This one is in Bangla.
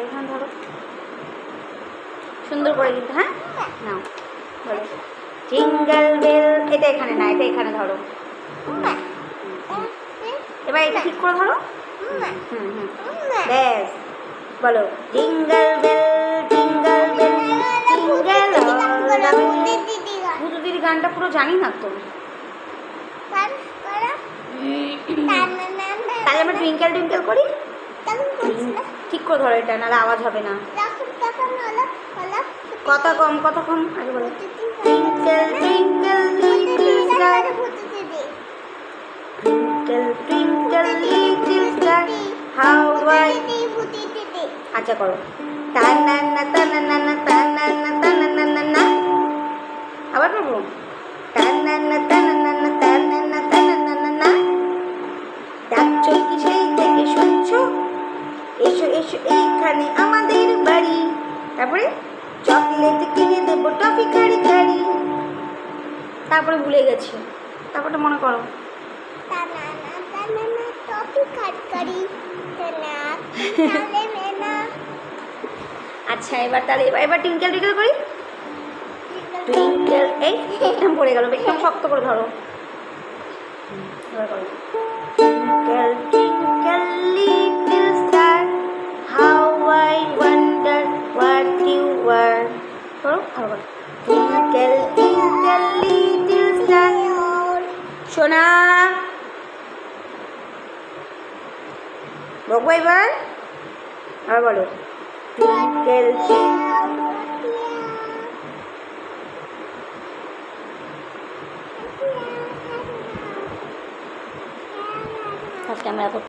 এখানে ধরো সুন্দর করে কিন্তু, হ্যাঁ নাও বলো জিঙ্গল বেল। এটা এখানে না, এটা এখানে ধরো। এবার এটা ঠিক করে ধরো। ব্যাস বলো jingle bell jingle bell jingle all the way. Bhutu দিদি গানটা পুরো জানি না তো। তাহলে আমরা টুইঙ্কেল টুইঙ্কেল করি। ঠিক করে ধরো, এটা নাহলে আওয়াজ হবে না। কথা কম কথা কম আগে বলো twinkle twinkle little star twinkle twinkle little star how I. আচ্ছা করো টানানা টানানা টানানা টানানা না। আবার করবো টানানা টানানা টানানা টানানা না। ডাকছো কি সেই থেকে শুনছো, এসো এসো এইখানে আমাদের বাড়ি। তারপরে চকলেট কিনে দেবো টফি খাড়ি খাড়ি। তারপরে ভুলে গেছি, তারপরটা মনে করো। আচ্ছা এবার তাহলে এবার টুইঙ্কেল টুইঙ্কেল করি। টুইঙ্কেল এই একদম পড়ে গেল, একদম শক্ত করে ধরো। এবার করো twinkle twinkle little star how I wonder what you are. করো আবার টুইঙ্কেল টুইঙ্কেল লিটল স্টার। সোনা বকবো এবার, আবার বলো টুইঙ্কেল ক্যামেরা